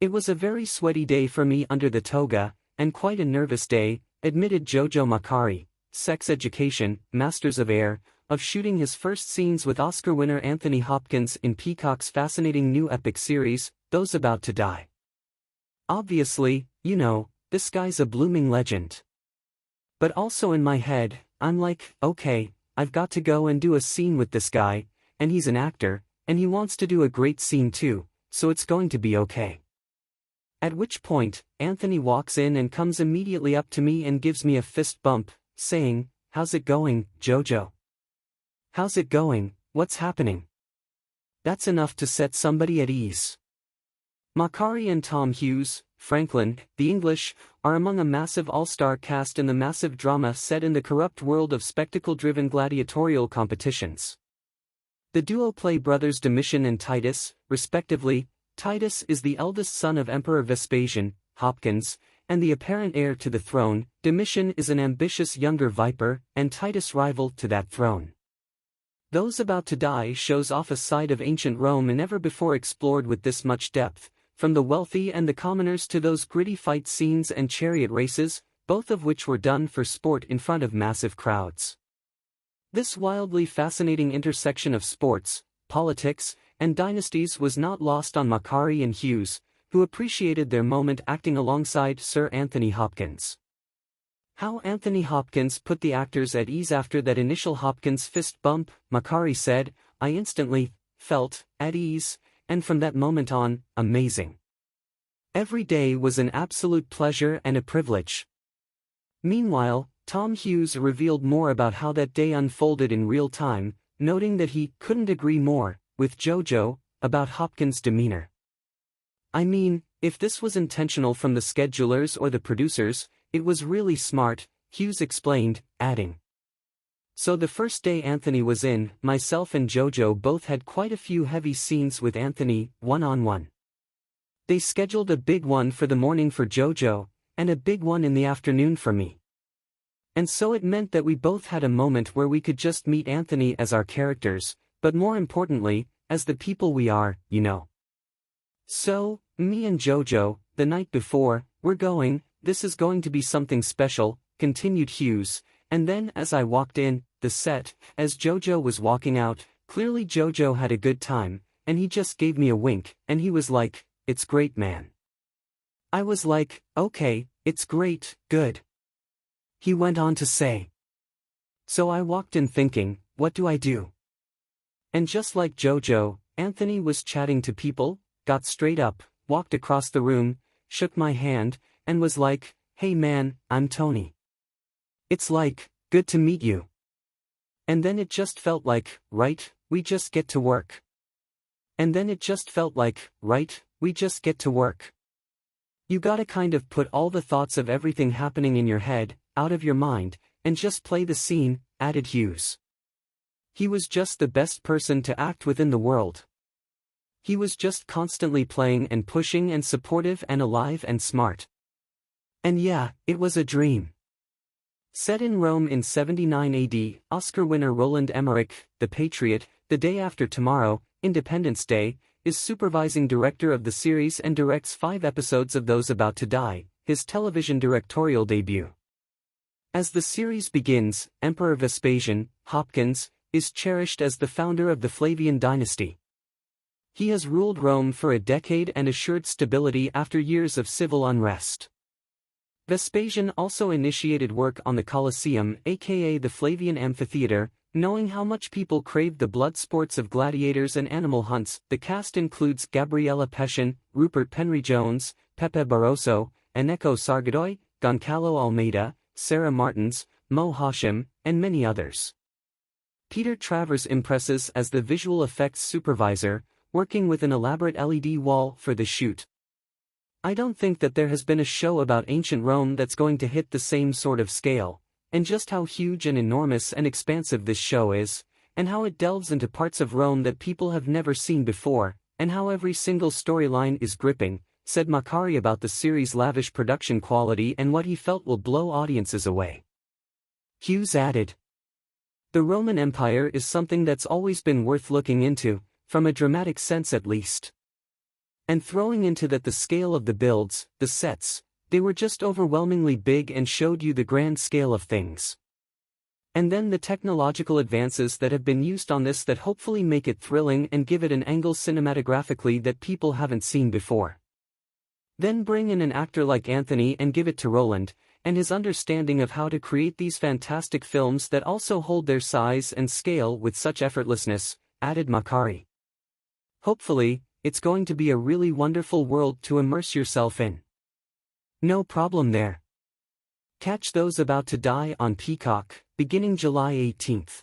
It was a very sweaty day for me under the toga, and quite a nervous day, admitted Jojo Macari, sex education, masters of air, of shooting his first scenes with Oscar winner Anthony Hopkins in Peacock's fascinating new epic series, Those About to Die. Obviously, you know, this guy's a blooming legend. But also in my head, I'm like, okay, I've got to go and do a scene with this guy, and he's an actor, and he wants to do a great scene too, so it's going to be okay. At which point, Anthony walks in and comes immediately up to me and gives me a fist bump, saying, "How's it going, Jojo? How's it going, what's happening?" That's enough to set somebody at ease. Macari and Tom Hughes, Franklin, the English, are among a massive all-star cast in the massive drama set in the corrupt world of spectacle-driven gladiatorial competitions. The duo play brothers Domitian and Titus, respectively. Titus is the eldest son of Emperor Vespasian, Hopkins, and the apparent heir to the throne. Domitian is an ambitious younger viper, and Titus rival to that throne. Those About to Die shows off a side of ancient Rome never before explored with this much depth, from the wealthy and the commoners to those gritty fight scenes and chariot races, both of which were done for sport in front of massive crowds. This wildly fascinating intersection of sports, politics, and dynasties was not lost on Macari and Hughes, who appreciated their moment acting alongside Sir Anthony Hopkins. How Anthony Hopkins put the actors at ease after that initial Hopkins fist bump, Macari said, "I instantly felt at ease, and from that moment on, amazing. Every day was an absolute pleasure and a privilege." Meanwhile, Tom Hughes revealed more about how that day unfolded in real time, noting that he couldn't agree more with Jojo about Hopkins' demeanor. "I mean, if this was intentional from the schedulers or the producers, it was really smart," Hughes explained, adding. "So the first day Anthony was in, myself and Jojo both had quite a few heavy scenes with Anthony, one-on-one. They scheduled a big one for the morning for Jojo, and a big one in the afternoon for me. And so it meant that we both had a moment where we could just meet Anthony as our characters, but more importantly, as the people we are, you know. So, me and Jojo, the night before, this is going to be something special," continued Hughes, and then as I walked in, the set, as Jojo was walking out, clearly Jojo had a good time, and he just gave me a wink, and he was like, "It's great, man." I was like, "Okay, it's great, good." He went on to say. So I walked in thinking, what do I do? And just like Jojo, Anthony was chatting to people, got straight up, walked across the room, shook my hand, and was like, "Hey man, I'm Tony. It's like, good to meet you." And then it just felt like, right, we just get to work. And then it just felt like, right, we just get to work. You gotta kind of put all the thoughts of everything happening in your head, out of your mind, and just play the scene, added Hughes. He was just the best person to act with in the world. He was just constantly playing and pushing and supportive and alive and smart. And yeah, it was a dream. Set in Rome in 79 AD, Oscar winner Roland Emmerich, the Patriot, the day after tomorrow, Independence Day, is supervising director of the series and directs 5 episodes of Those About to Die, his television directorial debut. As the series begins, Emperor Vespasian, Hopkins, is cherished as the founder of the Flavian dynasty. He has ruled Rome for a decade and assured stability after years of civil unrest. Vespasian also initiated work on the Colosseum, aka the Flavian Amphitheater, knowing how much people craved the blood sports of gladiators and animal hunts. The cast includes Gabriella Pescian, Rupert Penry-Jones, Pepe Barroso, Eneko Sargadoy, Goncalo Almeida, Sarah Martins, Mo Hashim, and many others. Peter Travers impresses as the visual effects supervisor, working with an elaborate LED wall for the shoot. I don't think that there has been a show about ancient Rome that's going to hit the same sort of scale, and just how huge and enormous and expansive this show is, and how it delves into parts of Rome that people have never seen before, and how every single storyline is gripping, said Macari about the series' lavish production quality and what he felt will blow audiences away. Hughes added, "The Roman Empire is something that's always been worth looking into, from a dramatic sense at least. And throwing into that the scale of the builds, the sets, they were just overwhelmingly big and showed you the grand scale of things. And then the technological advances that have been used on this that hopefully make it thrilling and give it an angle cinematographically that people haven't seen before. Then bring in an actor like Anthony and give it to Roland, and his understanding of how to create these fantastic films that also hold their size and scale with such effortlessness, added Macari. Hopefully, it's going to be a really wonderful world to immerse yourself in. No problem there. Catch Those About to Die on Peacock, beginning July 18th.